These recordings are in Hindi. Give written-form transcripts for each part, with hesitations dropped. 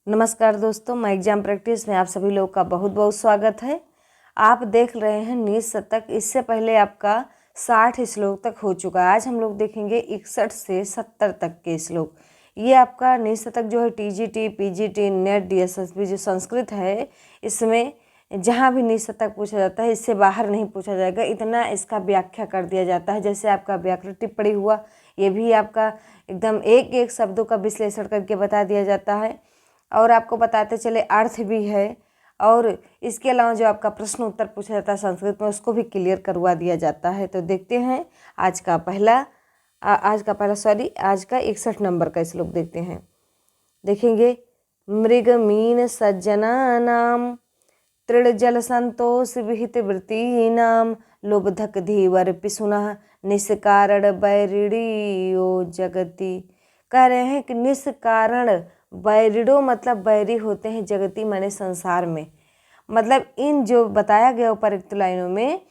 नमस्कार दोस्तों, मैं एग्जाम प्रैक्टिस में आप सभी लोग का बहुत बहुत स्वागत है। आप देख रहे हैं नीत शतक। इससे पहले आपका 60 श्लोक तक हो चुका है। आज हम लोग देखेंगे 61 से 70 तक के श्लोक। ये आपका नीत शतक जो है टीजीटी, पीजीटी, नेट, डीएसएसबी जो संस्कृत है, इसमें जहाँ भी नीत शतक पूछा जाता है इससे बाहर नहीं पूछा जाएगा। इतना इसका व्याख्या कर दिया जाता है। जैसे आपका व्याकरण टिप्पणी हुआ, ये भी आपका एकदम एक एक शब्दों का विश्लेषण करके बता दिया जाता है और आपको बताते चले अर्थ भी है। और इसके अलावा जो आपका प्रश्न उत्तर पूछा जाता है संस्कृत में, उसको भी क्लियर करवा दिया जाता है। तो देखते हैं आज का पहला 61 नंबर का श्लोक देखते हैं। देखेंगे, मृग मीन सज्जनानाम तृणजल संतोष विहित वृत्तीनाम लोभधक धीवर पिसुना निष्कारण बैरिड़ियो जगति। कह रहे हैं कि निष्कारण बैरिडो मतलब बैरी होते हैं, जगती माने संसार में। मतलब इन जो बताया गया उपर्युक्त लाइनों में,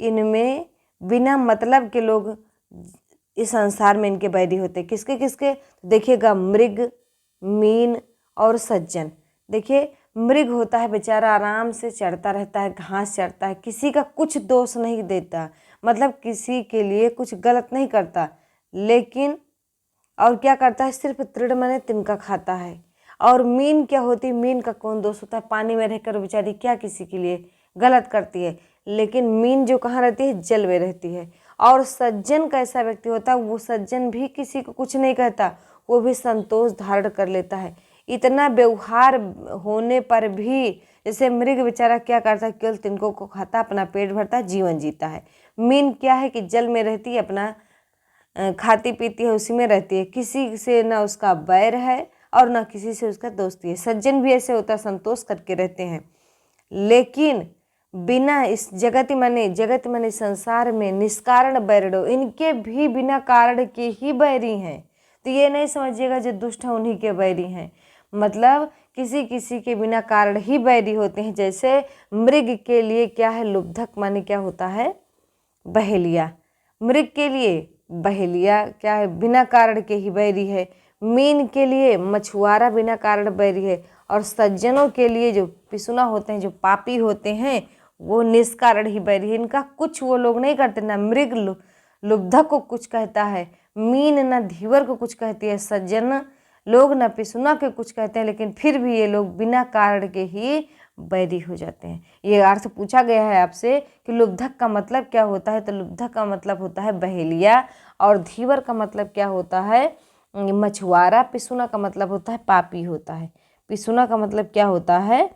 इनमें बिना मतलब के लोग इस संसार में इनके बैरी होते हैं। किसके किसके? देखिएगा, मृग, मीन और सज्जन। देखिए, मृग होता है बेचारा आराम से चढ़ता रहता है, घास चढ़ता है, किसी का कुछ दोष नहीं देता, मतलब किसी के लिए कुछ गलत नहीं करता, लेकिन और क्या करता है, सिर्फ तृण माने तिनका खाता है। और मीन क्या होती है? मीन का कौन दोष होता है? पानी में रहकर बेचारी क्या किसी के लिए गलत करती है, लेकिन मीन जो कहाँ रहती है? जल में रहती है। और सज्जन कैसा व्यक्ति होता है? वो सज्जन भी किसी को कुछ नहीं कहता, वो भी संतोष धारण कर लेता है। इतना व्यवहार होने पर भी, जैसे मृग बेचारा क्या करता है? केवल तिनकों को खाता, अपना पेट भरता है, जीवन जीता है। मीन क्या है कि जल में रहती है, अपना खाती पीती है, उसी में रहती है, किसी से ना उसका बैर है और ना किसी से उसका दोस्ती है। सज्जन भी ऐसे होता है, संतोष करके रहते हैं, लेकिन बिना इस जगत माने संसार में निष्कारण बैरडो, इनके भी बिना कारण के ही बैरी हैं। तो ये नहीं समझिएगा जो दुष्ट है उन्हीं के बैरी हैं, मतलब किसी किसी के बिना कारण ही बैरी होते हैं। जैसे मृग के लिए क्या है? लुब्धक माने क्या होता है? बहेलिया। मृग के लिए बहेलिया क्या है? बिना कारण के ही बैरी है। मीन के लिए मछुआरा बिना कारण बैरी है। और सज्जनों के लिए जो पिसुना होते हैं, जो पापी होते हैं, वो निष्कारण ही बैरी है। इनका कुछ वो लोग नहीं करते, ना मृग लुब्धक को कुछ कहता है, मीन ना धीवर को कुछ कहती है, सज्जन लोग ना पिसुना के कुछ कहते हैं, लेकिन फिर भी ये लोग बिना कारण के ही बैरी हो जाते हैं। ये अर्थ पूछा गया है आपसे कि लुब्धक का मतलब क्या होता है, तो लुब्धक का मतलब होता है बहेलिया, और धीवर का मतलब क्या होता है? मछुआरा। पिसुना का मतलब होता है पापी होता है। पिसुना का मतलब क्या होता है?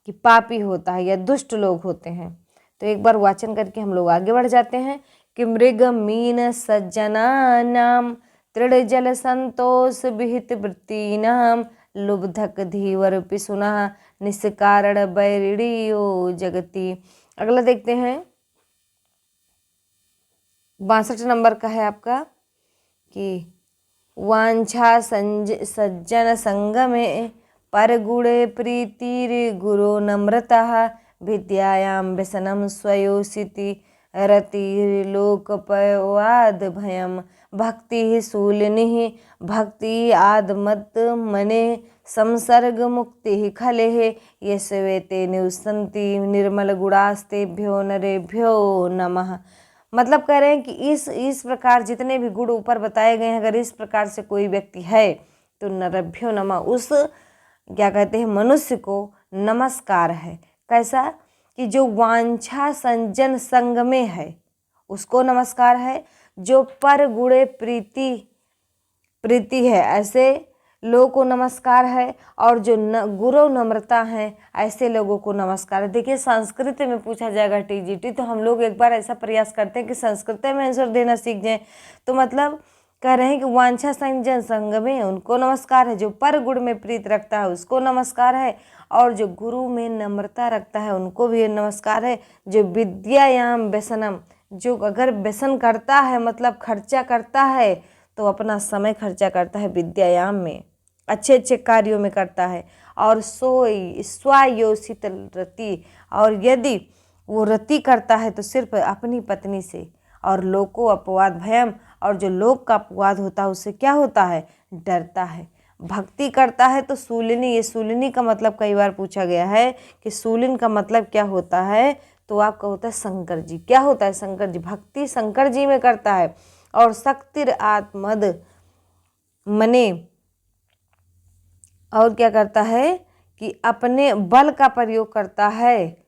कि पापी होता है या दुष्ट लोग होते हैं। तो एक बार वाचन करके हम लोग आगे बढ़ जाते हैं कि मृग मीन सज्जनानाम तृणजल संतोष विहित वृत्तीनाम लुब्धक धीवर पिसुना निष्कारण बैरिड़ियो जगति। अगला देखते हैं, 62 नंबर का है आपका कि वांछा सज्जन संग में पर गुणे प्रीतिर गुरो नम्रता विद्यायां व्यसनम स्वयोसिति रतिर्लोकपवाद भयम भक्ति शूलिनी भक्ति आदमत मने संसर्ग मुक्ति खले यस्वेते निवसन्ति निर्मल गुणास्तेभ्यो नरेभ्यो नमः। मतलब कह रहे हैं कि इस प्रकार जितने भी गुण ऊपर बताए गए हैं, अगर इस प्रकार से कोई व्यक्ति है तो नरभ्यो नमः, उस क्या कहते हैं, मनुष्य को नमस्कार है। कैसा? कि जो वांछा संजन संग में है उसको नमस्कार है, जो पर गुणे प्रीति है ऐसे लोगों को नमस्कार है, और जो गुरु नम्रता है ऐसे लोगों को नमस्कार है। देखिए, संस्कृत में पूछा जाएगा टीजीटी, तो हम लोग एक बार ऐसा प्रयास करते हैं कि संस्कृत में आंसर देना सीख जाएं। तो मतलब कह रहे हैं कि वांछा संजन संग में उनको नमस्कार है, जो पर गुण में प्रीत रखता है उसको नमस्कार है, और जो गुरु में नम्रता रखता है उनको भी नमस्कार है, जो विद्यायाम व्यसनम, जो अगर व्यसन करता है मतलब खर्चा करता है, तो अपना समय खर्चा करता है विद्यायाम में, अच्छे अच्छे कार्यों में करता है, और स्वायोषित रति, और यदि वो रति करता है तो सिर्फ अपनी पत्नी से, और लोको अपवाद भयम, और जो लोक का अपवाद होता है उससे क्या होता है? डरता है। भक्ति करता है तो शूलिनी, ये शूलिनी का मतलब कई बार पूछा गया है कि शूलिन का मतलब क्या होता है, तो आपका होता है शंकर जी। क्या होता है शंकर जी? भक्ति शंकर जी में करता है। और शक्तिर आत्मद मने, और क्या करता है कि अपने बल का प्रयोग करता है।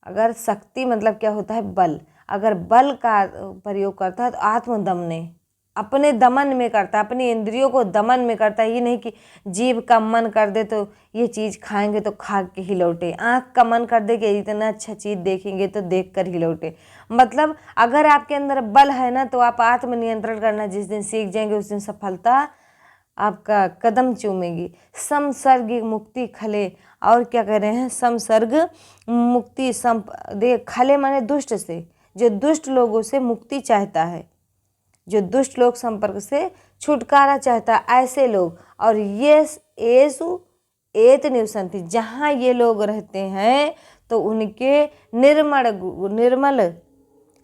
अगर शक्ति मतलब क्या होता है? बल। अगर बल का प्रयोग करता है तो आत्मदमने, अपने दमन में करता है, अपनी इंद्रियों को दमन में करता है। ये नहीं कि जीभ का मन कर दे तो ये चीज़ खाएंगे तो खा के ही लौटे, आँख का मन कर दे कि इतना अच्छा चीज़ देखेंगे तो देख कर ही लौटे। मतलब अगर आपके अंदर बल है ना तो आप आत्मनियंत्रण करना जिस दिन सीख जाएंगे उस दिन सफलता आपका कदम चूमेगी। समसर्ग मुक्ति खले, और क्या कह रहे हैं? समसर्ग मुक्ति, खले माने दुष्ट से, जो दुष्ट लोगों से मुक्ति चाहता है, जो दुष्ट लोग संपर्क से छुटकारा चाहता है, ऐसे लोग। और ये येसु एत निवसंति, जहाँ ये लोग रहते हैं तो उनके निर्मल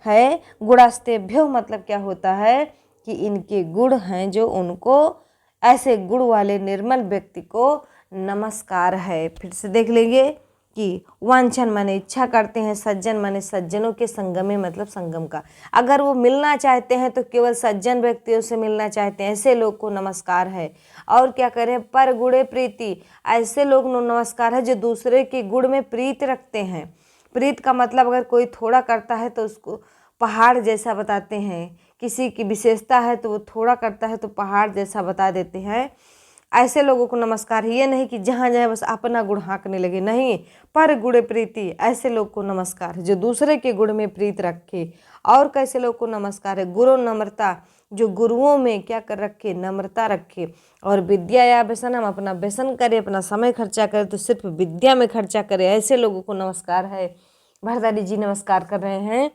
है गुणास्तेभ्यो, मतलब क्या होता है कि इनके गुण हैं जो उनको, ऐसे गुण वाले निर्मल व्यक्ति को नमस्कार है। फिर से देख लेंगे कि वांछन माने इच्छा करते हैं, सज्जन माने सज्जनों के संगमे, मतलब संगम का। अगर वो मिलना चाहते हैं तो केवल सज्जन व्यक्तियों से मिलना चाहते हैं, ऐसे लोग को नमस्कार है। और क्या करें? पर गुणे प्रीति, ऐसे लोग को नमस्कार है जो दूसरे के गुण में प्रीत रखते हैं। प्रीत का मतलब अगर कोई थोड़ा करता है तो उसको पहाड़ जैसा बताते हैं, किसी की विशेषता है तो वो थोड़ा करता है तो पहाड़ जैसा बता देते हैं, ऐसे लोगों को नमस्कार है। ये नहीं कि जहाँ जाए बस अपना गुण हाँकने लगे, नहीं, पर गुण प्रीति, ऐसे लोग को नमस्कार है जो दूसरे के गुण में प्रीत रखे। और कैसे लोग को नमस्कार है? गुरु नम्रता, जो गुरुओं में क्या कर रखे? नम्रता रखे। और विद्या या व्यसन, हम अपना व्यसन करे, अपना समय खर्चा करे तो सिर्फ विद्या में खर्चा करे, ऐसे लोगों को नमस्कार है। भरतारी जी नमस्कार कर रहे हैं।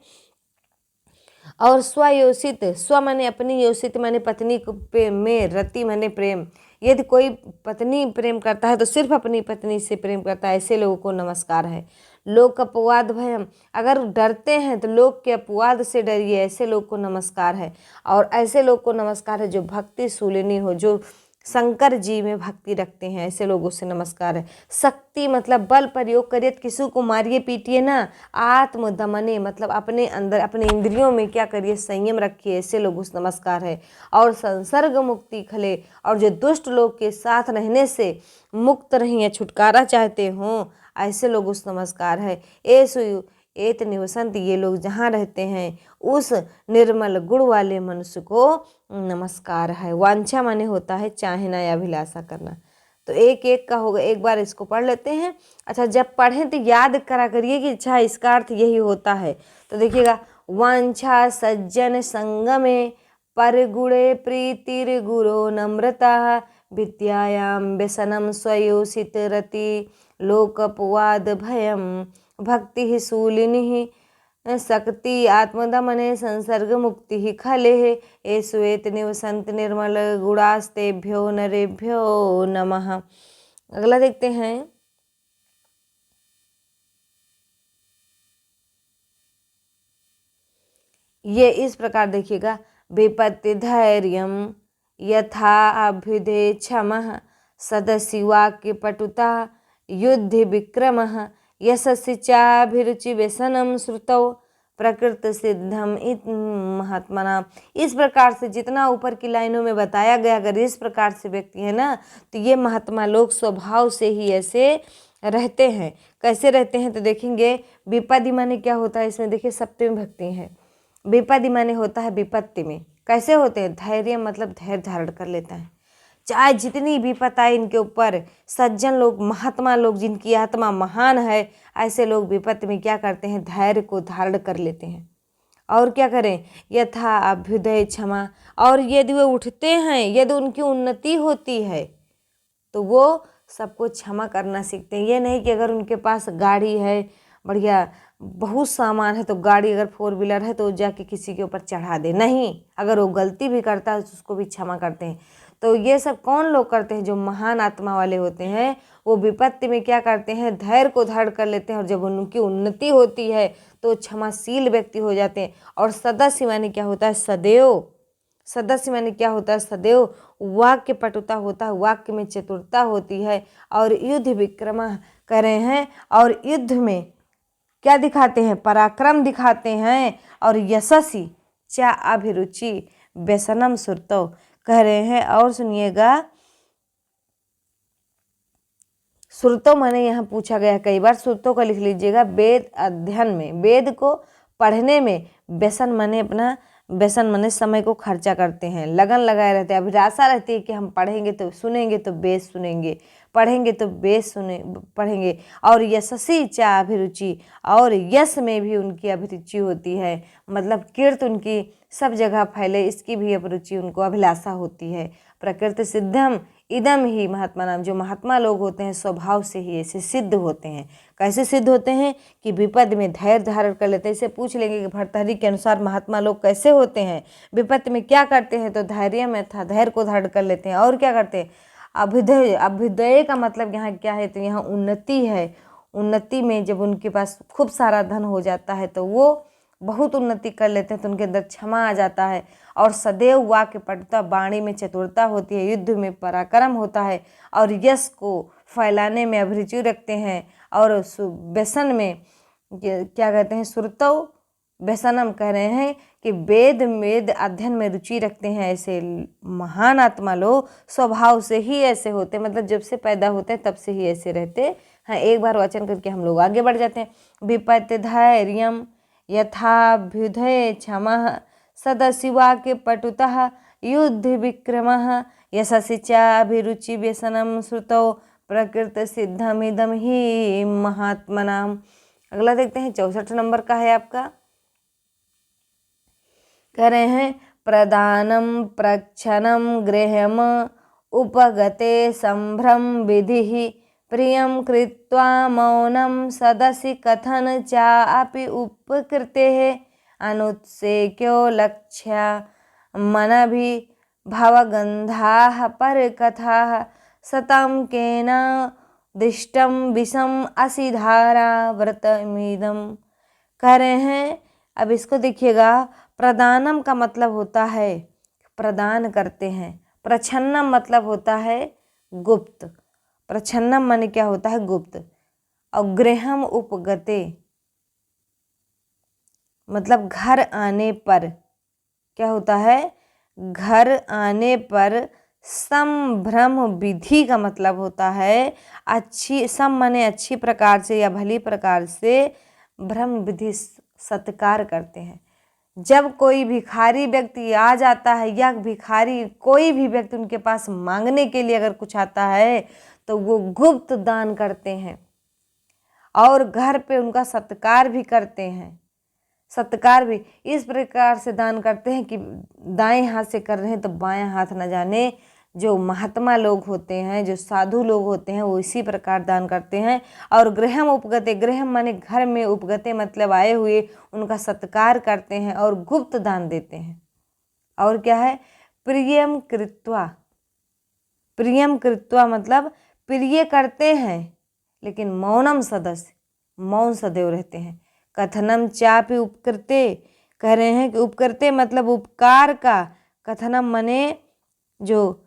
और स्वयोषित, स्व माने अपनी, योषित माने पत्नी में, रति माने प्रेम। यदि कोई पत्नी प्रेम करता है तो सिर्फ अपनी पत्नी से प्रेम करता है, ऐसे लोगों को नमस्कार है। लोक अपवाद भयम, अगर डरते हैं तो लोग के अपवाद से डरिए, ऐसे लोग को नमस्कार है। और ऐसे लोग को नमस्कार है जो भक्ति शूलिनी हो, जो शंकर जी में भक्ति रखते हैं, ऐसे लोगों से नमस्कार है। शक्ति मतलब बल प्रयोग करिए, किसी को मारिए पीटिए ना। आत्मदमने मतलब अपने अंदर, अपने इंद्रियों में क्या करिए? संयम रखिए, ऐसे लोगों से नमस्कार है। और संसर्ग मुक्ति खले, और जो दुष्ट लोग के साथ रहने से मुक्त रहिए, छुटकारा चाहते हों, ऐसे लोगों से नमस्कार है। एसु एत निवसंत, ये लोग जहाँ रहते हैं उस निर्मल गुण वाले मनुष्य को नमस्कार है। वांछा माने होता है चाहना या अभिलाषा करना। तो एक एक का होगा, एक बार इसको पढ़ लेते हैं। अच्छा, जब पढ़ें तो याद करा करिए कि अच्छा इसका अर्थ यही होता है। तो देखिएगा, वांछा सज्जन संगमे, परगुणे प्रीतिर गुरो नम्रता, विद्यायां व्यसनम स्वयोषित रति, लोकपवाद भयम, भक्ति शूलिनी शक्ति आत्मदमने, संसर्ग मुक्ति खले, ये श्वेत निवसंत निर्मल गुणास्तेभ्यो नरेभ्यो नमः। अगला देखते हैं। ये इस प्रकार देखिएगा, विपत्ति धैर्यम यथा अभ्युदय क्षमः, सदशिवाक्य पटुता युद्ध विक्रमः, यशस्वी चाभिरुचि व्यसनम श्रुतौ, प्रकृत सिद्धम इत महात्मना। इस प्रकार से जितना ऊपर की लाइनों में बताया गया, अगर इस प्रकार से व्यक्ति है ना तो ये महात्मा लोग स्वभाव से ही ऐसे रहते हैं। कैसे रहते हैं तो देखेंगे, विपत्ति माने क्या होता है, इसमें देखिए सप्तमी भक्ति है। विपत्ति माने होता है विपत्ति में कैसे होते हैं? धैर्य मतलब धैर्य धारण कर लेता है, चाहे जितनी विपत्ति आए इनके ऊपर। सज्जन लोग, महात्मा लोग, जिनकी आत्मा महान है, ऐसे लोग विपत्ति में क्या करते हैं? धैर्य को धारण कर लेते हैं। और क्या करें? यथा अभ्युदय क्षमा, और यदि वे उठते हैं, यदि उनकी उन्नति होती है तो वो सबको क्षमा करना सीखते हैं। ये नहीं कि अगर उनके पास गाड़ी है, बढ़िया बहुत सामान है, तो गाड़ी अगर 4 व्हीलर है तो जाके किसी के ऊपर चढ़ा दे, नहीं, अगर वो गलती भी करता है तो उसको भी क्षमा करते हैं। तो ये सब कौन लोग करते हैं? जो महान आत्मा वाले होते हैं, वो विपत्ति में क्या करते हैं? धैर्य को धारण कर लेते हैं, और जब उनकी उन्नति होती है तो क्षमाशील व्यक्ति हो जाते हैं। और सदा शिवानी क्या होता है? सदैव, सदस्य माने क्या होता है, सदैव वाक्य पटुता होता है, वाक्य में चतुरता होती है। और युद्ध विक्रम कह रहे हैं, और युद्ध में क्या दिखाते हैं, पराक्रम दिखाते हैं। और यशस्वी चा अभिरुचि व्यसनम सुरतो कह रहे हैं। और सुनिएगा, सुरतो माने यहाँ पूछा गया कई बार, सुरतो का लिख लीजिएगा। वेद अध्ययन में, वेद को पढ़ने में व्यसन माने अपना, व्यसन माने समय को खर्चा करते हैं, लगन लगाए रहते हैं, अभिलाषा रहती है कि हम पढ़ेंगे तो सुनेंगे तो बेस सुनेंगे, पढ़ेंगे तो बेस सुने पढ़ेंगे। और यशस्वी चा अभिरुचि, और यश में भी उनकी अभिरुचि होती है, मतलब कीर्ति उनकी सब जगह फैले, इसकी भी अभिरुचि उनको, अभिलाषा होती है। प्रकृति सिद्धम इदम ही महात्मा नाम, जो महात्मा लोग होते हैं स्वभाव से ही ऐसे सिद्ध होते हैं। कैसे सिद्ध होते हैं कि विपद में धैर्य धारण कर लेते हैं। इसे पूछ लेंगे कि भर्तृहरि के अनुसार महात्मा लोग कैसे होते हैं, विपत्ति में क्या करते हैं, तो धैर्य में था, धैर्य को धारण कर लेते हैं। और क्या करते हैं, अभ्युदय, अभ्युदय का मतलब यहाँ क्या है, तो यहाँ उन्नति है। उन्नति में जब उनके पास खूब सारा धन हो जाता है तो वो बहुत उन्नति कर लेते हैं, तो उनके अंदर क्षमा आ जाता है। और सदैव वाक्य पटुता, वाणी में चतुरता होती है, युद्ध में पराक्रम होता है, और यश को फैलाने में अभिरुचि रखते हैं। और व्यसन में क्या कहते हैं, सुरतौ व्यसनम कह रहे हैं कि वेद अध्ययन में रुचि रखते हैं। ऐसे महान आत्मा लोग स्वभाव से ही ऐसे होते हैं, मतलब जब से पैदा होते हैं तब से ही ऐसे रहते हैं। एक बार वाचन करके हम लोग आगे बढ़ जाते हैं। विपत्ति धैर्यम यथाभ्युदय क्षमः सदशिवाक्य पटुतः युद्ध विक्रमः यशस्वी चाभिरुचि व्यसनम श्रुतौ प्रकृति सिद्धमिदम ही महात्मनाम। अगला देखते हैं, 64 नंबर का है आपका। कह रहे हैं प्रदानम प्रक्षणम गृहम उपगते संभ्रम विधि प्रियम कृत्वा मौनम सदसि कथन चापि उपकृते अनुत्सेक्यो लक्ष्या मनभि भवगंधाः परकथाः सतम केन दिष्टम विषम असिधारा व्रतमिदम। कह रहे हैं, अब इसको देखिएगा, प्रदानम का मतलब होता है प्रदान करते हैं, प्रछन्नम मतलब होता है गुप्त, प्रछन्नम माने क्या होता है, गुप्त। और गृहम उपगते मतलब घर आने पर, क्या होता है, घर आने पर। संभ्रम विधि का मतलब होता है अच्छी, सम माने अच्छी प्रकार से या भली प्रकार से, भ्रम विधि सत्कार करते हैं। जब कोई भिखारी व्यक्ति आ जाता है, या भिखारी कोई भी व्यक्ति उनके पास मांगने के लिए अगर कुछ आता है, तो वो गुप्त दान करते हैं और घर पे उनका सत्कार भी करते हैं। सत्कार भी इस प्रकार से दान करते हैं कि दाएं हाथ से कर रहे हैं तो बायां हाथ न जाने। जो महात्मा लोग होते हैं, जो साधु लोग होते हैं, वो इसी प्रकार दान करते हैं। और गृहम उपगते, गृहम माने घर में, उपगते मतलब आए हुए, उनका सत्कार करते हैं और गुप्त दान देते हैं। और क्या है, प्रियम कृत्वा, प्रियम कृत्वा मतलब प्रिय करते हैं लेकिन मौनम सदस्य, मौन सदैव रहते हैं। कथनम चापि उपकृते, कह रहे हैं कि उपकृते मतलब उपकार का, कथनम माने जो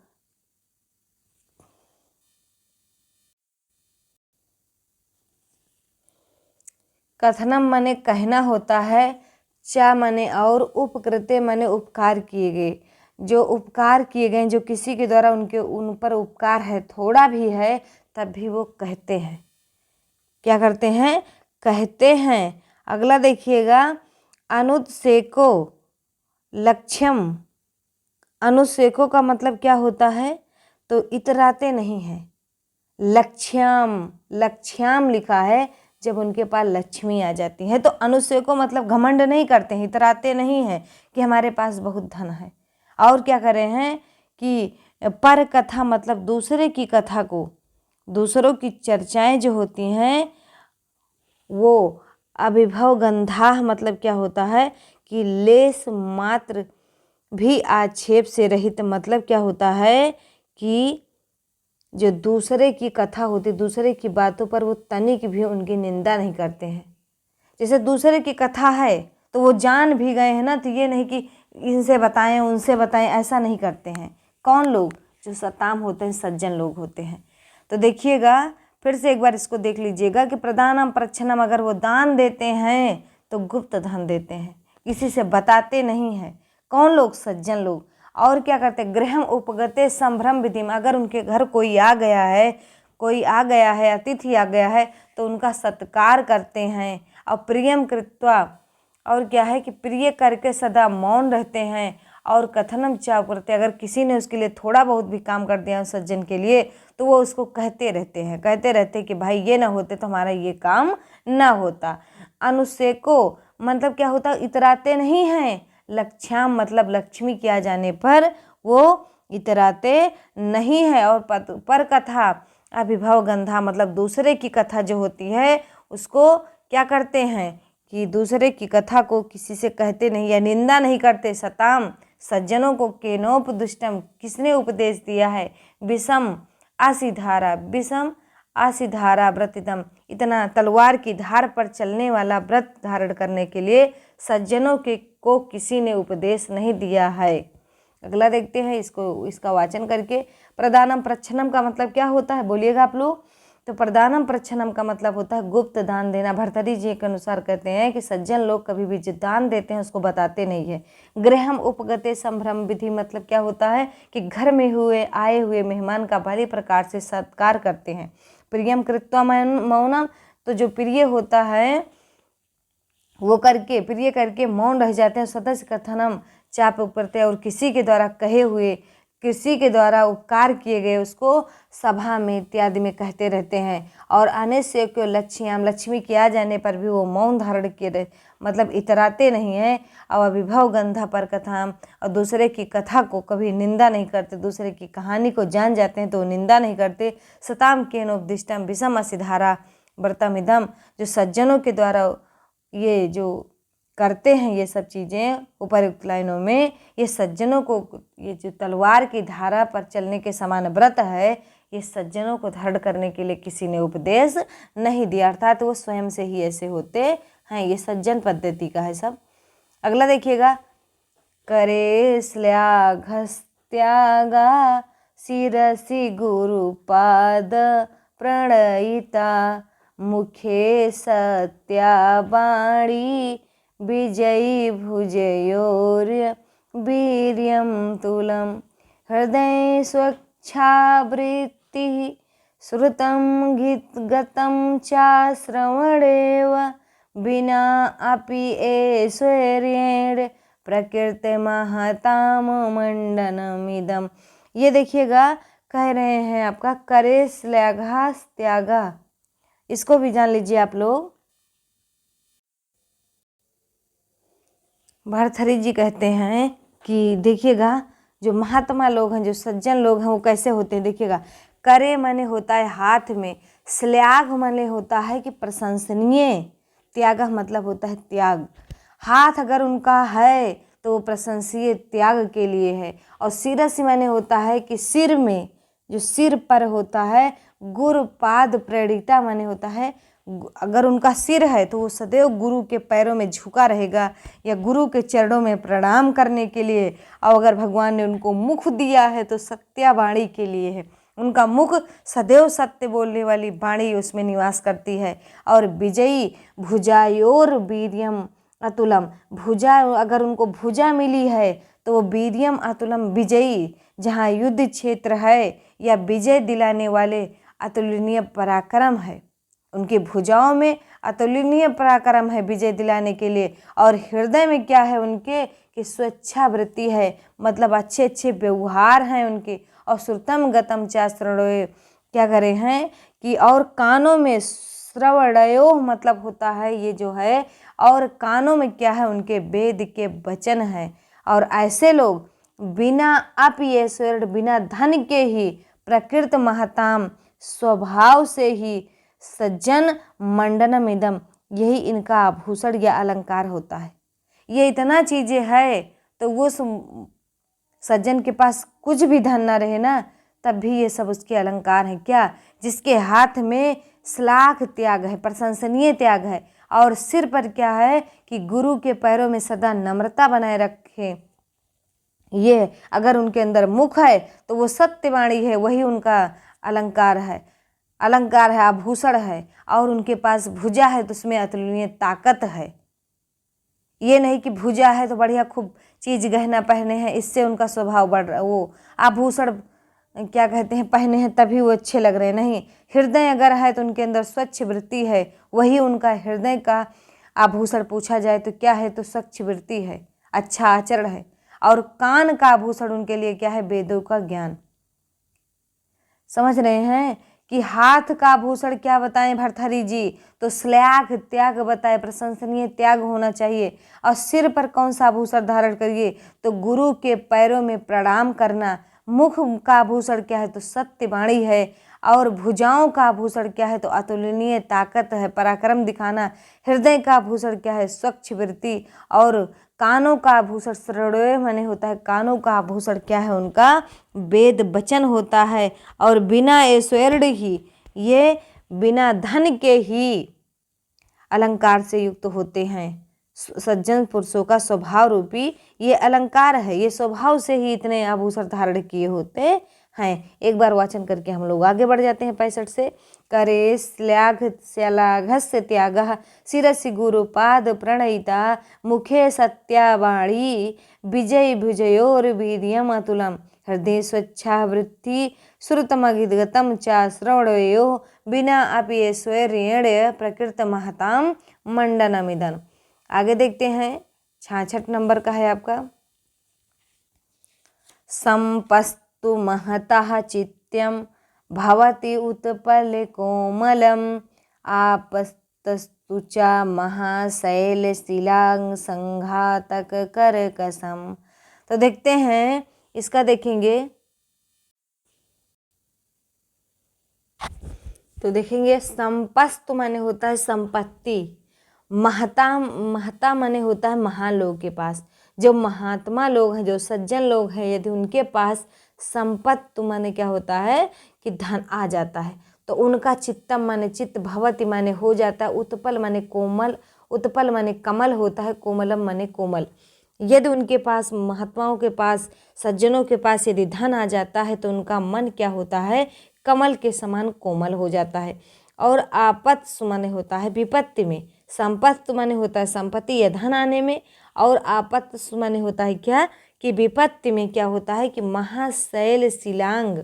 कथनम माने कहना होता है, चा माने और, उपकृते माने उपकार किए गए। जो उपकार किए गए, जो किसी के द्वारा उनके उन पर उपकार है, थोड़ा भी है, तब भी वो कहते हैं। क्या करते हैं, कहते हैं। अगला देखिएगा, अनुत्सेको लक्ष्यम, अनुत्सेको का मतलब क्या होता है, तो इतराते नहीं हैं। लक्ष्याम, लक्ष्याम लिखा है जब उनके पास लक्ष्मी आ जाती है। तो अनुत्सेको मतलब घमंड नहीं करते हैं, इतराते नहीं हैं कि हमारे पास बहुत धन है। और क्या कर रहे हैं कि पर कथा मतलब दूसरे की कथा को, दूसरों की चर्चाएं जो होती हैं वो अभिभव गंधाह मतलब क्या होता है कि लेस मात्र भी आक्षेप से रहित, मतलब क्या होता है कि जो दूसरे की कथा होती, दूसरे की बातों पर वो तनिक भी उनकी निंदा नहीं करते हैं। जैसे दूसरे की कथा है तो वो जान भी गए हैं ना, तो ये नहीं कि इनसे बताएं उनसे बताएं, ऐसा नहीं करते हैं। कौन लोग? जो सताम होते हैं, सज्जन लोग होते हैं। तो देखिएगा फिर से एक बार इसको देख लीजिएगा कि प्रदानम प्रच्छनम, अगर वो दान देते हैं तो गुप्त धन देते हैं, किसी से बताते नहीं हैं। कौन लोग? सज्जन लोग। और क्या करते? गृहम उपगते संभ्रम विधिम, अगर उनके घर कोई आ गया है, अतिथि आ गया है तो उनका सत्कार करते हैं। और प्रियम कृत्वा, और क्या है कि प्रिय करके सदा मौन रहते हैं। और कथनम चाव करते, अगर किसी ने उसके लिए थोड़ा बहुत भी काम कर दिया उस सज्जन के लिए तो वो उसको कहते रहते कि भाई ये ना होते तो हमारा ये काम ना होता। अनुसेको मतलब क्या होता? इतराते नहीं हैं। लक्ष्याम मतलब लक्ष्मी के आ जाने पर वो इतराते नहीं है। और पर कथा अभिभव गंधा मतलब दूसरे की कथा जो होती है उसको क्या करते हैं कि दूसरे की कथा को किसी से कहते नहीं या निंदा नहीं करते। सताम सज्जनों को केनोपदुष्टम, किसने उपदेश दिया है? विषम आसिधारा व्रतितम, इतना तलवार की धार पर चलने वाला व्रत धारण करने के लिए सज्जनों को किसी ने उपदेश नहीं दिया है। अगला देखते हैं इसको, इसका वाचन करके। प्रदानम प्रच्छनम का मतलब क्या होता है? बोलिएगा आप लोग। तो प्रदानम प्रच्छनम का मतलब होता है गुप्त दान देना। भर्तृहरि जी के अनुसार कहते हैं कि सज्जन लोग कभी भी जो दान देते हैं उसको बताते नहीं है। गृहम उपगते संभ्रम विधि मतलब क्या होता है कि घर में आए हुए मेहमान का भली प्रकार से सत्कार करते हैं। प्रियम कृत्वा मौनम, तो जो प्रिय होता है वो प्रिय करके मौन रह जाते हैं। सदस्य कथनम चाप उपरते, और किसी के द्वारा उपकार किए गए उसको सभा में इत्यादि में कहते रहते हैं। और अनस्य क्यों लक्ष्याम, लक्ष्मी के आ जाने पर भी वो मौन धारण किए रहे, मतलब इतराते नहीं हैं। और अभिभव गंधा पर कथाम, और दूसरे की कथा को कभी निंदा नहीं करते, दूसरे की कहानी को जान जाते हैं तो निंदा नहीं करते। सताम केनोपदिष्टम विषम असिधारा व्रतमिदम, जो सज्जनों के द्वारा ये जो करते हैं ये सब चीज़ें उपयुक्त लाइनों में, ये सज्जनों को, ये जो तलवार की धारा पर चलने के समान व्रत है, ये सज्जनों को धारण करने के लिए किसी ने उपदेश नहीं दिया, अर्थात वो स्वयं से ही ऐसे होते हैं। ये सज्जन पद्धति का है सब। अगला देखिएगा। करे श्लाघस्त्यागा शिरसि गुरुपाद प्रणयिता, मुखे सत्या वाणी विजयी भुजयोर वीर्यं तुलम, हृदय स्वच्छावृत्ति श्रुतं गतं च श्रवणेव, विना अपि ऐश्वर्येण प्रकृति महताम मंडनमिदम। ये देखिएगा कह रहे हैं आपका करे श्लाघा त्यागा, इसको भी जान लीजिए आप लोग। भर्तृहरि जी कहते हैं कि देखिएगा जो महात्मा लोग हैं, जो सज्जन लोग हैं वो कैसे होते हैं। देखिएगा करे माने होता है हाथ में, श्लाघ माने होता है कि प्रशंसनीय, त्याग मतलब होता है त्याग। हाथ अगर उनका है तो वो प्रशंसीय त्याग के लिए है। और शिरस माने होता है कि सिर में, जो सिर पर होता है। गुरुपाद प्रणीता माने होता है अगर उनका सिर है तो वो सदैव गुरु के पैरों में झुका रहेगा या गुरु के चरणों में प्रणाम करने के लिए। और अगर भगवान ने उनको मुख दिया है तो सत्यावाणी के लिए है। उनका मुख सदैव सत्य बोलने वाली वाणी उसमें निवास करती है। और विजयी भुजायोर वीर्यम अतुलम, भुजा अगर उनको भुजा मिली है तो वो वीर्यम अतुलम विजयी, जहाँ युद्ध क्षेत्र है या विजय दिलाने वाले अतुलनीय पराक्रम है। उनकी भुजाओं में अतुलनीय पराक्रम है विजय दिलाने के लिए। और हृदय में क्या है उनके कि स्वच्छावृत्ति है, मतलब अच्छे अच्छे व्यवहार हैं उनके। और श्रुतम गतम चा श्रवणयो, क्या करे हैं कि और कानों में, श्रवणयो मतलब होता है ये जो है, और कानों में क्या है उनके वेद के वचन हैं। और ऐसे लोग बिना अपयश्वर, बिना धन के ही, प्रकृत महताम स्वभाव से ही, सज्जन मंडनमिदम, यही इनका आभूषण या अलंकार होता है। ये इतना चीज़ें है तो वो सज्जन के पास कुछ भी धन ना रहे ना, तब भी ये सब उसके अलंकार हैं। क्या? जिसके हाथ में श्लाघ त्याग है, प्रशंसनीय त्याग है। और सिर पर क्या है कि गुरु के पैरों में सदा नम्रता बनाए रखे, ये है। अगर उनके अंदर मुख है तो वो सत्यवाणी है, वही उनका अलंकार है, अलंकार है, आभूषण है। और उनके पास भुजा है तो उसमें अतुलनीय ताकत है। ये नहीं कि भुजा है तो बढ़िया खूब चीज गहना पहने हैं, इससे उनका स्वभाव बढ़ रहा, वो आभूषण क्या कहते हैं पहने हैं तभी वो अच्छे लग रहे हैं, नहीं। हृदय अगर है तो उनके अंदर स्वच्छ वृत्ति है, वही उनका हृदय का आभूषण पूछा जाए तो क्या है, तो स्वच्छ वृत्ति है, अच्छा आचरण है। और कान का आभूषण उनके लिए क्या है, वेदों का ज्ञान। समझ रहे हैं कि हाथ का आभूषण क्या बताएं भर्तहरि जी, तो श्लाघ त्याग बताए, प्रशंसनीय त्याग होना चाहिए। और सिर पर कौन सा आभूषण धारण करिए, तो गुरु के पैरों में प्रणाम करना। मुख का आभूषण क्या है, तो सत्यवाणी है। और भुजाओं का आभूषण क्या है, तो अतुलनीय ताकत है, पराक्रम दिखाना। हृदय का आभूषण क्या है, स्वच्छ वृत्ति। और कानों का आभूषण श्रवण माने होता है, कानों का आभूषण क्या है, उनका वेद वचन होता है। और बिना ऐश्वर्य ही, ये बिना धन के ही अलंकार से युक्त होते हैं। सज्जन पुरुषों का स्वभाव रूपी ये अलंकार है, ये स्वभाव से ही इतने आभूषण धारण किए होते हैं। एक बार वाचन करके हम लोग आगे बढ़ जाते हैं 65 से। करे श्लाघस्य त्यागः शिरसि गुरुपाद प्रणयिता मुखे सत्यावाणी विजय भुजयोर्वीर्यम् अतुलम् हृदय स्वच्छा वृत्ति श्रुतमगिगतं च श्रवणयो बिना अपि ऐश्वर्येण प्रकृत महताम मंडनमिदन। आगे देखते हैं 66 नंबर का है आपका। संपस्तु महतः चित्यं भवति उत्पल कोमलम आपस्तस्तु च महाशैलशिलांग संघातक करकसम। तो देखते हैं इसका, देखेंगे तो देखेंगे संपस्तु माने होता है संपत्ति, महता माने होता है महान लोगों के पास। जो महात्मा लोग हैं, जो सज्जन लोग हैं, यदि उनके पास संपत्ति माने क्या होता है कि धन आ जाता है, तो उनका चित्तम माने चित्त, भवति माने हो जाता है, उत्पल माने कोमल, उत्पल माने कमल होता है, कोमलम माने कोमल। यदि उनके पास, महात्माओं के पास, सज्जनों के पास यदि धन आ जाता है तो उनका मन क्या होता है, कमल के समान कोमल हो जाता है। और आपत्सु माने होता है विपत्ति में, संपत्ति माने होता है संपत्ति या धन आने में, और आपत्सु माने होता है क्या कि विपत्ति में क्या होता है कि महाशैल शिलांग।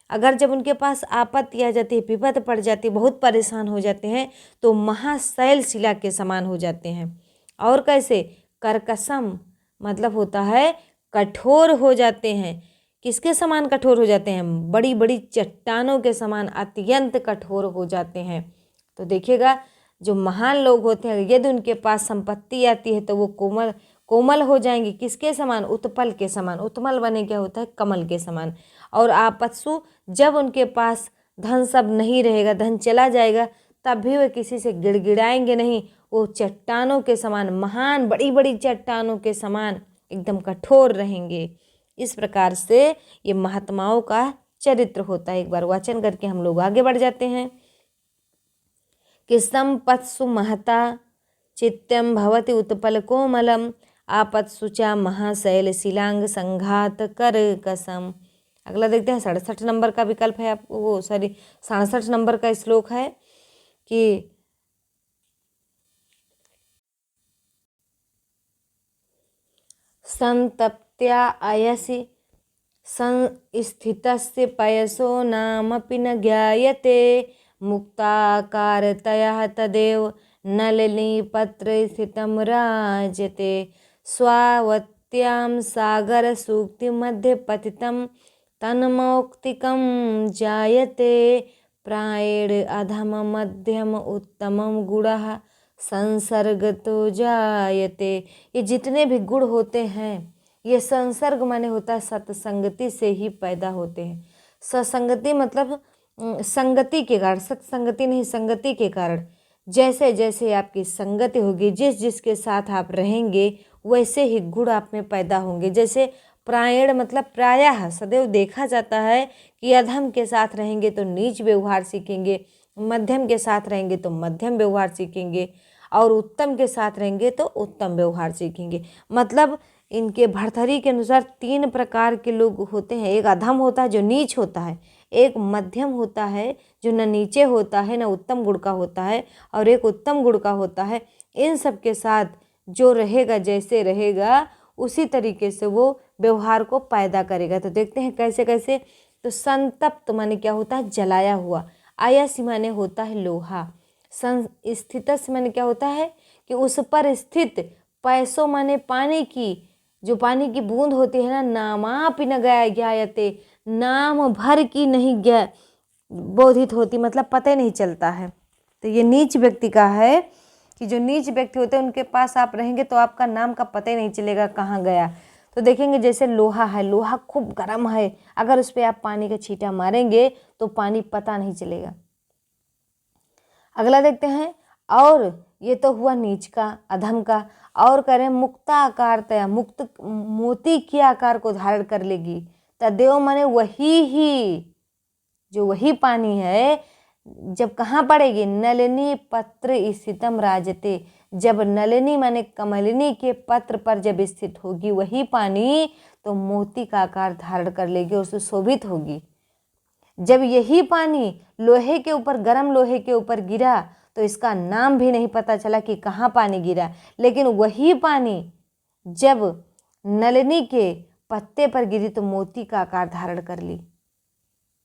अगर जब उनके पास आपत्ति आ जाती है, विपत्ति पड़ जाती है, बहुत परेशान हो जाते हैं, तो महाशैल शिला के समान हो जाते हैं। और कैसे, करकसम मतलब होता है कठोर हो जाते हैं। किसके समान कठोर हो जाते हैं, बड़ी बड़ी चट्टानों के समान अत्यंत कठोर हो जाते हैं। तो देखिएगा जो महान लोग होते हैं, यदि उनके पास संपत्ति आती है तो वो कोमल कोमल हो जाएंगे, किसके समान, उत्पल के समान। उत्पल बने क्या होता है, कमल के समान। और आपत्सु, जब उनके पास धन सब नहीं रहेगा, धन चला जाएगा, तब भी वे किसी से गिड़गिड़ाएंगे नहीं, वो चट्टानों के समान, महान बड़ी बड़ी चट्टानों के समान एकदम कठोर रहेंगे। इस प्रकार से ये महात्माओं का चरित्र होता है। एक बार वाचन करके हम लोग आगे बढ़ जाते हैं कि संपत्सु महता चित्यं भवति उत्पल कोमलम आपत्सु च महाशैल शिलांग संघात कर कसम। अगला देखते हैं 67 नंबर का विकल्प है, आपको वो 67 नंबर का श्लोक है कि संतप्त्या अयसि संस्थितस्य पयसो नामपि न ज्ञायते मुक्ताकारतया तदेव नलिनीपत्रे स्थितं राजते स्वावत्यां सागरसूक्तिमध्ये पतितं तन्मौक्तिकं जायते प्रायेण अधम मध्यम उत्तमं गुणः संसर्गतो जायते। ये जितने भी गुण होते हैं, ये संसर्ग माने होता है सत्संगति से ही पैदा होते हैं। सत्संगति मतलब संगति के कारण, सत्संगति नहीं, संगति के कारण। जैसे जैसे आपकी संगति होगी, जिस जिसके साथ आप रहेंगे, वैसे ही गुण आप में पैदा होंगे। जैसे प्रायण मतलब प्रायः सदैव देखा जाता है कि अधम के साथ रहेंगे तो नीच व्यवहार सीखेंगे, मध्यम के साथ रहेंगे तो मध्यम व्यवहार सीखेंगे, और उत्तम के साथ रहेंगे तो उत्तम व्यवहार सीखेंगे। मतलब इनके भरथरी के अनुसार 3 प्रकार के लोग होते हैं। एक अधम होता है जो नीच होता है, एक मध्यम होता है जो न नीचे होता है न उत्तम गुण का होता है, और एक उत्तम गुण का होता है। इन सब के साथ जो रहेगा, जैसे रहेगा उसी तरीके से वो व्यवहार को पैदा करेगा। तो देखते हैं कैसे कैसे। तो संतप्त माने क्या होता है, जलाया हुआ। आयासी माने होता है लोहा। संस्थितस माने क्या होता है कि उस पर स्थित। पैसों माने पानी की, जो पानी की बूंद होती है ना, नामापि न ज्ञायते, नाम भर की नहीं बोधित होती, मतलब पता ही नहीं चलता है। तो ये नीच व्यक्ति का है कि जो नीच व्यक्ति होते हैं उनके पास आप रहेंगे तो आपका नाम का पता ही नहीं चलेगा कहाँ गया। तो देखेंगे जैसे लोहा है, लोहा खूब गर्म है, अगर उस पर आप पानी का छींटा मारेंगे तो पानी पता नहीं चलेगा। अगला देखते हैं। और ये तो हुआ नीच का, अधम का। और करें मुक्ताकार तया, मुक्त मोती के आकार को धारण कर लेगी। तदेव माने वही ही, जो वही पानी है, जब कहाँ पड़ेगी, नलिनी पत्र स्थितम राजते, जब नलिनी माने कमलिनी के पत्र पर जब स्थित होगी वही पानी, तो मोती का आकार धारण कर लेगी, उससे शोभित होगी। जब यही पानी लोहे के ऊपर, गर्म लोहे के ऊपर गिरा तो इसका नाम भी नहीं पता चला कि कहाँ पानी गिरा, लेकिन वही पानी जब नलिनी के पत्ते पर गिरी तो मोती का आकार धारण कर ली,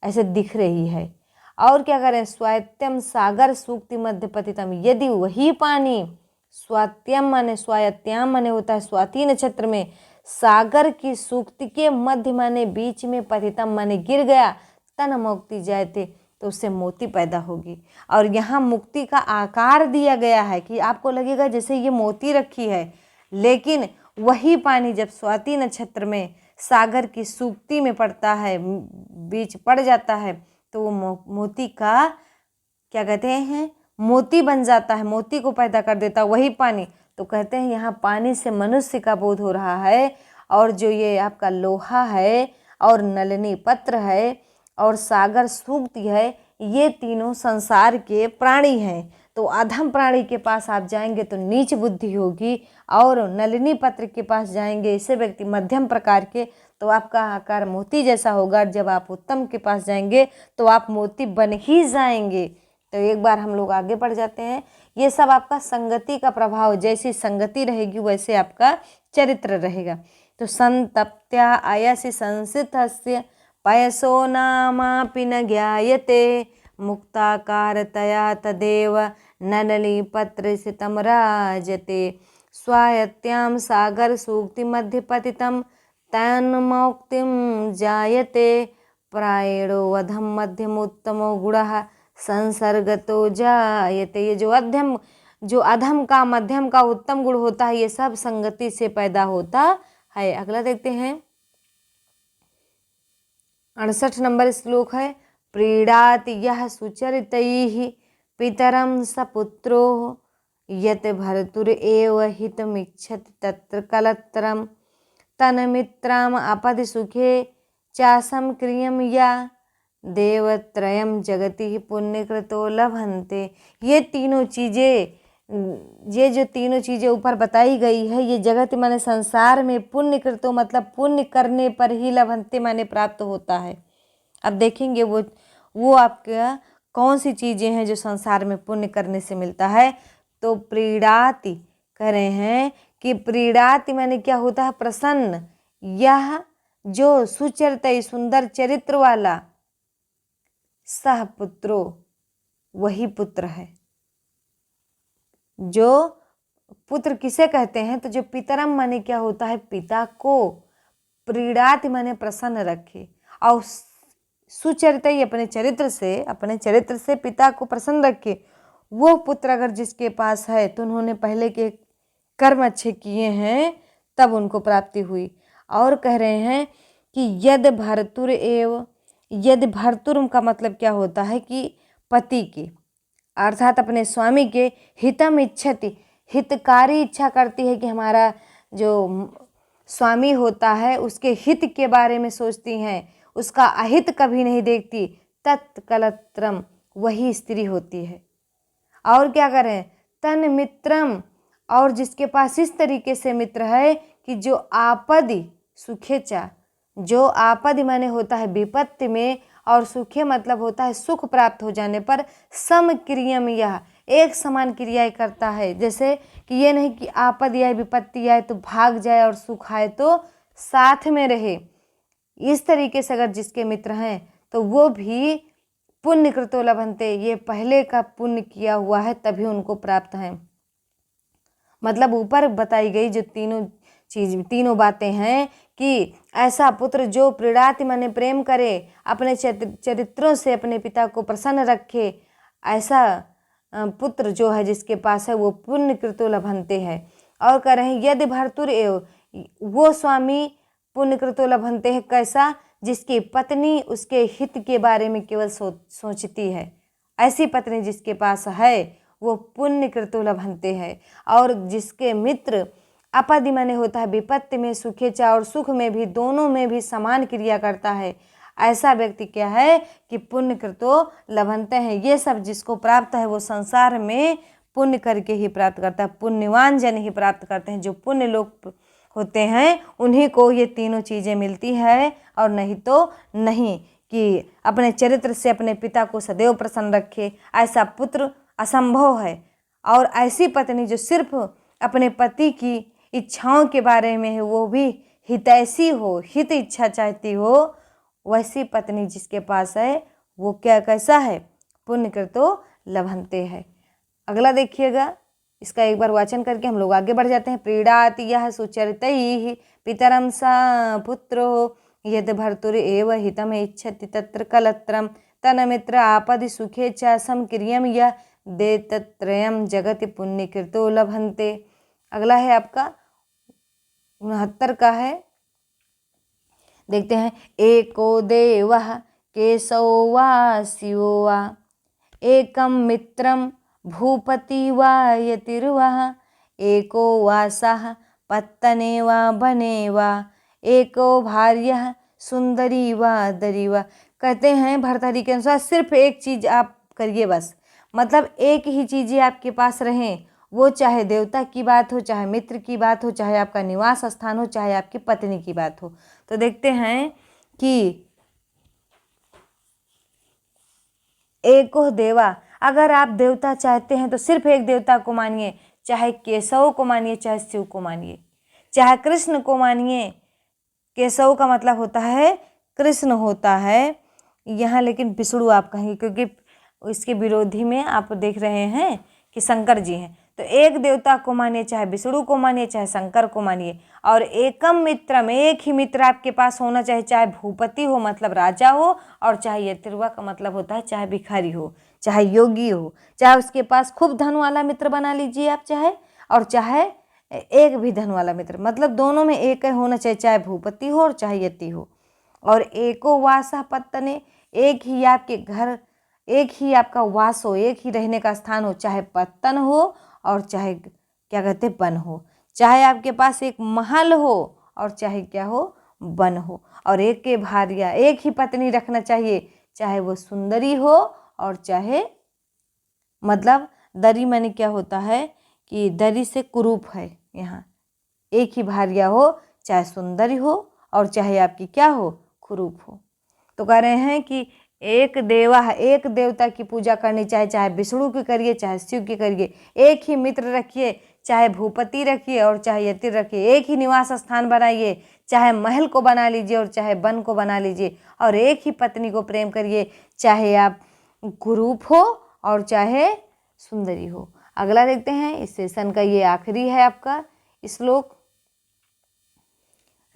ऐसे दिख रही है। और क्या करें, स्वायत्यम सागर सूक्ति मध्य पतितम, यदि वही पानी स्वात्यम माने, स्वायत्याम माने होता है स्वाति नक्षत्र में, सागर की सूक्ति के मध्य माने बीच में, पतितम माने गिर गया, तन मुक्ति जायते, तो उससे मोती पैदा होगी। और यहाँ मुक्ति का आकार दिया गया है कि आपको लगेगा जैसे ये मोती रखी है, लेकिन वही पानी जब स्वाति नक्षत्र में सागर की सूक्ति में पड़ता है, बीच पड़ जाता है, तो वो मोती का क्या कहते हैं, मोती बन जाता है, मोती को पैदा कर देता है वही पानी। तो कहते हैं यहाँ पानी से मनुष्य का बोध हो रहा है, और जो ये आपका लोहा है और नलिनी पत्र है और सागर सूक्ति है, ये तीनों संसार के प्राणी हैं। तो अधम प्राणी के पास आप जाएंगे तो नीच बुद्धि होगी, और नलिनी पत्र के पास जाएंगे, ऐसे व्यक्ति मध्यम प्रकार के, तो आपका आकार मोती जैसा होगा। जब आप उत्तम के पास जाएंगे तो आप मोती बन ही जाएंगे। तो एक बार हम लोग आगे बढ़ जाते हैं। ये सब आपका संगति का प्रभाव, जैसी संगति रहेगी वैसे आपका चरित्र रहेगा। तो संतप्त्या आयासि संसितस्य पयसो नामापि न ज्ञायते, मुक्ताकारतया तदेव नलिनी पत्र स्थितम राजते, स्वायत्याम सागर सूक्ति मध्य पतितम तन्मौक्तिम जायते, प्रायणो अधम मध्यम उत्तमो गुणः संसर्गतो जायते। ये जो अधम का, मध्यम का, उत्तम गुण होता है, ये सब संगति से पैदा होता है। अगला देखते हैं। 68 नंबर श्लोक है। प्रीडाति यः सुचरितैः पितरं सपुत्रो, यत् भर्तुर एव हितमिच्छति तत्र कलत्रं, तन्मित्रम् अपदि सुखे चासं क्रियं या देवत्रयं जगति पुण्यकृतो लभन्ते। ये जो तीनों चीज़ें ऊपर बताई गई है, ये जगत माने संसार में पुण्यकृतो मतलब पुण्य करने पर ही लभन्ते माने प्राप्त होता है। अब देखेंगे वो आपका कौन सी चीज़ें हैं जो संसार में पुण्य करने से मिलता है। तो प्रीडाति कह रहे हैं कि प्रीडाति माने क्या होता है, प्रसन्न। यह जो सुचरित सुंदर चरित्र वाला, सह पुत्रो वही पुत्र है। जो पुत्र किसे कहते हैं, तो जो पितरम माने क्या होता है, पिता को, प्रीडाति माने प्रसन्न रखे, और सुचरित अपने चरित्र से पिता को प्रसन्न रखे। वो पुत्र अगर जिसके पास है तो उन्होंने पहले के कर्म अच्छे किए हैं तब उनको प्राप्ति हुई। और कह रहे हैं कि यद भर्तुर एव, यदि भर्तुर का मतलब क्या होता है कि पति के, अर्थात अपने स्वामी के, हितम इच्छति, हितकारी इच्छा करती है कि हमारा जो स्वामी होता है उसके हित के बारे में सोचती हैं, उसका अहित कभी नहीं देखती, तत्कलत्रम वही स्त्री होती है। और क्या करें, तन मित्रम और जिसके पास इस तरीके से मित्र है कि जो आपदि सुखेचा, जो आपदि माने होता है विपत्ति में, और सुखे मतलब होता है सुख प्राप्त हो जाने पर, सम क्रियम, यह एक समान क्रियाएं करता है। जैसे कि ये नहीं कि आपद आए विपत्ति आए तो भाग जाए और सुख आए तो साथ में रहे। इस तरीके से अगर जिसके मित्र हैं तो वो भी पुण्य कृतो लभन्ते, ये पहले का पुण्य किया हुआ है तभी उनको प्राप्त है। मतलब ऊपर बताई गई जो तीनों बातें हैं कि ऐसा पुत्र जो प्रीणाति माने प्रेम करे, अपने चरित्रों से अपने पिता को प्रसन्न रखे, ऐसा पुत्र जो है जिसके पास है वो पुण्य कृतो लभन्ते है। और कह रहे हैं यदि भर्तुर एव, वो स्वामी पुण्य कृतो लभन्ते है कैसा, जिसकी पत्नी उसके हित के बारे में केवल सोचती है। ऐसी पत्नी जिसके पास है वो पुण्य कृतो लभन्ते है। और जिसके मित्र आपदि माने होता है विपत्ति में, सुखेचा और सुख में भी, दोनों में भी समान क्रिया करता है, ऐसा व्यक्ति क्या है कि पुण्य कृतो लभन्ते हैं। ये सब जिसको प्राप्त है वो संसार में पुण्य करके ही प्राप्त करता है। पुण्यवान जन ही प्राप्त करते हैं, जो पुण्य लोग होते हैं उन्हीं को ये तीनों चीज़ें मिलती है, और नहीं तो नहीं। कि अपने चरित्र से अपने पिता को सदैव प्रसन्न रखे, ऐसा पुत्र असंभव है। और ऐसी पत्नी जो सिर्फ अपने पति की इच्छाओं के बारे में है, वो भी हितैषी हो, हित इच्छा चाहती हो, वैसी पत्नी जिसके पास है वो क्या कैसा है, पुण्य कृतो लभन्ते है। अगला देखिएगा, इसका एक बार वाचन करके हम लोग आगे बढ़ जाते हैं। प्रीडाति यह सुचरितैः पितरं स पुत्रो, यद भर्तुर एव हितम इच्छति तत्र कलत्रम, तन्मित्र आपदि सुखे च समक्रियम यह देतत्रयम् जगति पुण्यकृतो लभन्ते। अगला है आपका 69 का है, देखते हैं। एको देवः केशव वा शिवो वा, एकम मित्रम भूपति वा यतिर्वा, एको वासः पत्तने वा बने वा, एको भार्या सुंदरी वा दरी वा। कहते हैं भर्तृहरि के अनुसार सिर्फ एक चीज आप करिए बस, मतलब एक ही चीज़ें आपके पास रहें, वो चाहे देवता की बात हो, चाहे मित्र की बात हो, चाहे आपका निवास स्थान हो, चाहे आपकी पत्नी की बात हो। तो देखते हैं कि एको देवा, अगर आप देवता चाहते हैं तो सिर्फ एक देवता को मानिए, चाहे केशव को मानिए, चाहे शिव को मानिए, चाहे कृष्ण को मानिए। केशव का मतलब होता है कृष्ण होता है यहाँ, लेकिन विष्णु आप कहेंगे क्योंकि इसके विरोधी में आप देख रहे हैं कि शंकर जी हैं। तो एक देवता को मानिए, चाहे विष्णु को मानिए, चाहे शंकर को मानिए। और एकम मित्रम, एक ही मित्र आपके पास होना चाहिए, चाहे भूपति हो मतलब राजा हो, और चाहे यतिर्वा का मतलब होता है चाहे भिखारी हो, चाहे योगी हो, चाहे उसके पास खूब धन वाला मित्र बना लीजिए आप, चाहे और चाहे एक भी धन वाला मित्र, मतलब दोनों में एक ही होना चाहिए, चाहे भूपति हो और चाहे यति हो। और एको वासा पत्तने, एक ही आपके घर, एक ही आपका वास हो, एक ही रहने का स्थान हो, चाहे पत्तन हो और चाहे क्या कहते वन हो, चाहे आपके पास एक महल हो और चाहे क्या हो वन हो। और एक के भार्या, एक ही पत्नी रखना चाहिए, चाहे वो सुंदरी हो और चाहे, मतलब दरी माने क्या होता है कि दरी से कुरूप है यहाँ, एक ही भार्या हो, चाहे सुंदरी हो और चाहे आपकी क्या हो कुरूप हो। तो कह रहे हैं कि एक देवा है, एक देवता की पूजा करनी चाहिए, चाहे विष्णु की करिए चाहे शिव की करिए। एक ही मित्र रखिए, चाहे भूपति रखिए और चाहे यति रखिए। एक ही निवास स्थान बनाइए, चाहे महल को बना लीजिए और चाहे वन को बना लीजिए। और एक ही पत्नी को प्रेम करिए, चाहे आप कुरूप हो और चाहे सुंदरी हो। अगला देखते हैं, इस सेशन का ये आखिरी है आपका श्लोक।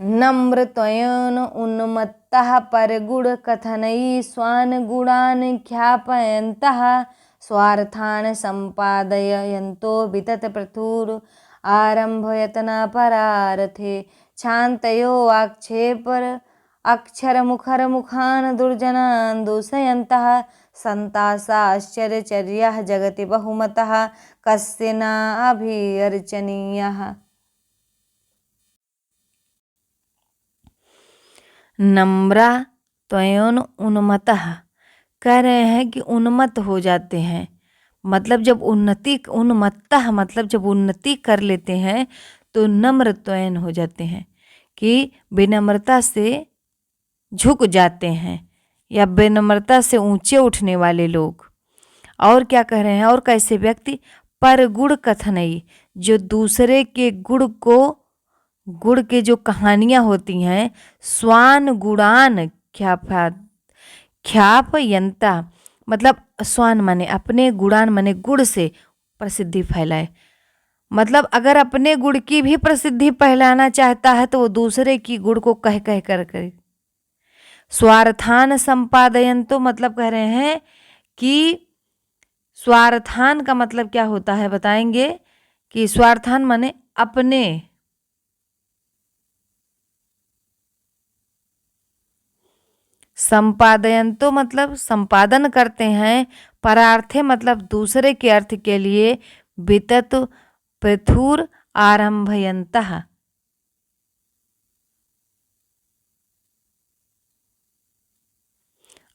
नम्र त्वयन उन्मत्तः परगुण कथनै स्वान गुणान ख्यापयन्तः स्वार्थान संपादयन्तो वितत प्रथुर आरंभयतना परारथे क्षान्तयो आक्षेपर अक्षर मुखर मुखान दुर्जनान दूषयन्तः संतासाश्चर्यचर्याः जगति बहुमतः कस्य न अभिर्चनीयः। नम्रा त्वयन उन्मतः, कह रहे हैं कि उन्मत्त हो जाते हैं, मतलब जब उन्मत्तः मतलब जब उन्नति कर लेते हैं तो नम्रत्वेन हो जाते हैं, कि विनम्रता से झुक जाते हैं या विनम्रता से ऊंचे उठने वाले लोग। और क्या कह रहे हैं, और कैसे व्यक्ति, पर गुण कथनई, जो दूसरे के गुड़ के जो कहानियां होती हैं, स्वान गुणान ख्यापयंता, मतलब स्वान माने अपने, गुणान माने गुड़ से प्रसिद्धि फैलाए। मतलब अगर अपने गुड़ की भी प्रसिद्धि फैलाना चाहता है तो वो दूसरे की गुड़ को कह कह कर करे। स्वार्थान संपादयन, तो मतलब कह रहे हैं कि स्वार्थान का मतलब क्या होता है बताएंगे, कि स्वार्थान माने अपने, संपादयन तो मतलब संपादन करते हैं, परार्थे मतलब दूसरे के अर्थ के लिए, वितत पृथुर आरंभयन्तः,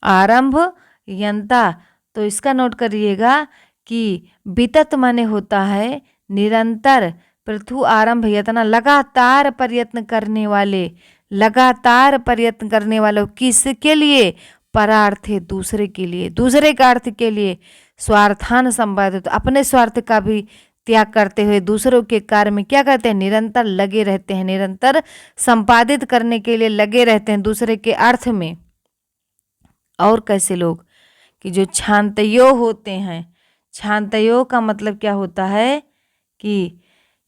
आरंभ यंता, तो इसका नोट करिएगा कि वितत माने होता है निरंतर, पृथु आरंभ यतना लगातार प्रयत्न करने वाले, लगातार प्रयत्न करने वालों, किसके लिए, परार्थे दूसरे के लिए, दूसरे का अर्थ के लिए, स्वार्थान संपादित, अपने स्वार्थ का भी त्याग करते हुए दूसरों के कार्य में क्या करते हैं, निरंतर लगे रहते हैं, निरंतर संपादित करने के लिए लगे रहते हैं दूसरे के अर्थ में। और कैसे लोग, कि जो क्षांतयो होते हैं, क्षांतयो का मतलब क्या होता है कि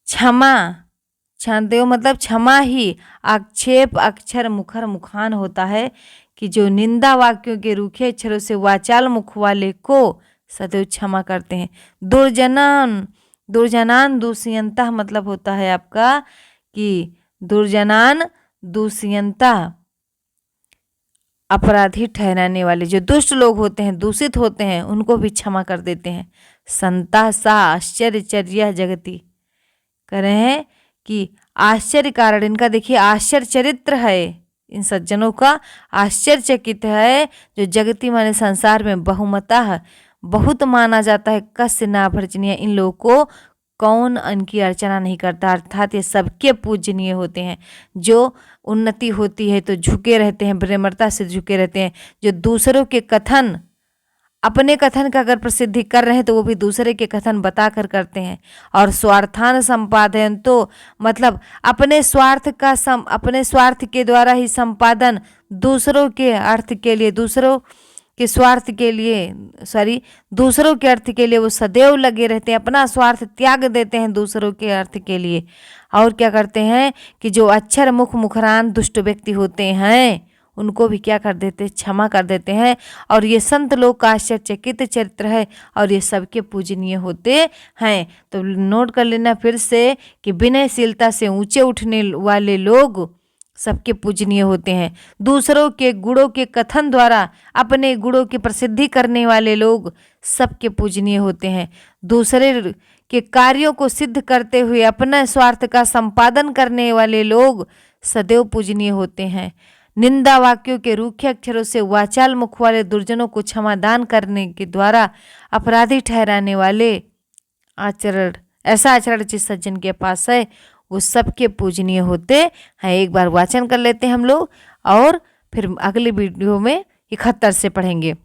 क्षमा, क्षांतयो मतलब क्षमा ही, आक्षेप अक्षर मुखर मुखान होता है, कि जो निंदा वाक्यों के रूखे अक्षरों से वाचाल मुख वाले को सदैव क्षमा करते हैं। दुर्जनान दूषयंता मतलब होता है आपका कि दुर्जनान दूषयंता, अपराधी ठहराने वाले, जो दुष्ट लोग होते हैं, दूषित होते हैं, उनको भी क्षमा कर देते हैं। संता सा आश्चर्यचर्या जगति, कह रहे हैं कि आश्चर्य कारण इनका देखिए आश्चर्य चरित्र है, इन सज्जनों का आश्चर्यचकित है, जो जगती माने संसार में बहुमतः बहुत माना जाता है, कस्य ना भर्जनीय, इन लोगों को कौन इनकी अर्चना नहीं करता, अर्थात ये सबके पूजनीय होते हैं। जो उन्नति होती है तो झुके रहते हैं, विनम्रता से झुके रहते हैं। जो दूसरों के कथन, अपने कथन का अगर प्रसिद्धि कर रहे हैं तो वो भी दूसरे के कथन बताकर करते हैं। और स्वार्थान संपादन तो मतलब अपने स्वार्थ के द्वारा ही संपादन, दूसरों के अर्थ के लिए, दूसरों के स्वार्थ के लिए, दूसरों के अर्थ के लिए वो सदैव लगे रहते हैं, अपना स्वार्थ त्याग देते हैं दूसरों के अर्थ के लिए। और क्या करते हैं कि जो अक्षर मुखरान दुष्ट व्यक्ति होते हैं उनको भी क्या कर देते हैं, क्षमा कर देते हैं। और ये संत लोग का आश्चर्यचकित चरित्र है और ये सबके पूजनीय होते हैं। तो नोट कर लेना फिर से कि विनयशीलता से ऊंचे उठने वाले लोग सबके पूजनीय होते हैं। दूसरों के गुणों के कथन द्वारा अपने गुणों की प्रसिद्धि करने वाले लोग सबके पूजनीय होते हैं। दूसरे के कार्यों को सिद्ध करते हुए अपना स्वार्थ का संपादन करने वाले लोग सदैव पूजनीय होते हैं। निंदा वाक्यों के रूखे अक्षरों से वाचाल मुख वाले दुर्जनों को क्षमादान करने के द्वारा अपराधी ठहराने वाले आचरण, ऐसा आचरण जिस सज्जन के पास है वो सबके पूजनीय होते हैं। एक बार वाचन कर लेते हैं हम लोग और फिर अगले वीडियो में 71 से पढ़ेंगे।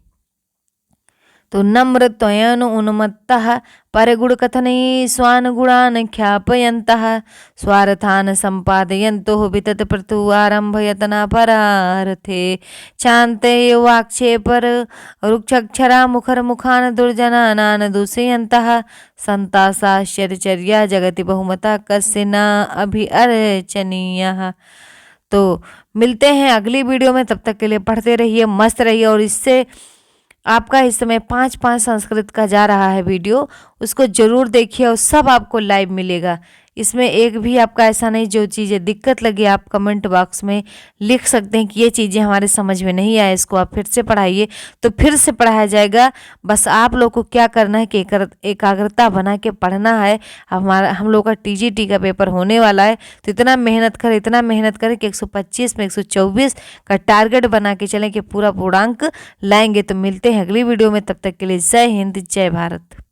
तो नम्र त्वयन उन्मत्तः परगुण कथनै स्वान गुणान ख्यापयन्तः स्वार्थान संपादयन्तो वितत प्रतु आरंभयतना परार्थे चान्ते वाक्षेपर रुक्षक्षरा मुखर मुखान दुर्जनानान दूषयन्तः संतासाश्चर्यचर्या जगति बहुमता कस्य न अभिअर्चनीयः। तो मिलते हैं अगली वीडियो में, तब तक के लिए पढ़ते रहिए, मस्त रहिए। और इससे आपका इस समय 5 संस्कृत का जा रहा है वीडियो, उसको जरूर देखिए और सब आपको लाइव मिलेगा। इसमें एक भी आपका ऐसा नहीं जो चीज़ें दिक्कत लगी आप कमेंट बॉक्स में लिख सकते हैं कि ये चीज़ें हमारे समझ में नहीं आए, इसको आप फिर से पढ़ाइए, तो फिर से पढ़ाया जाएगा। बस आप लोग को क्या करना है कि एकाग्रता बना के पढ़ना है। हम लोग का TGT का पेपर होने वाला है, तो इतना मेहनत करें कि 125 में 124 का टारगेट बना के चलें कि पूरा पूर्णांक लाएंगे। तो मिलते हैं अगली वीडियो में, तब तक के लिए जय हिंद जय भारत।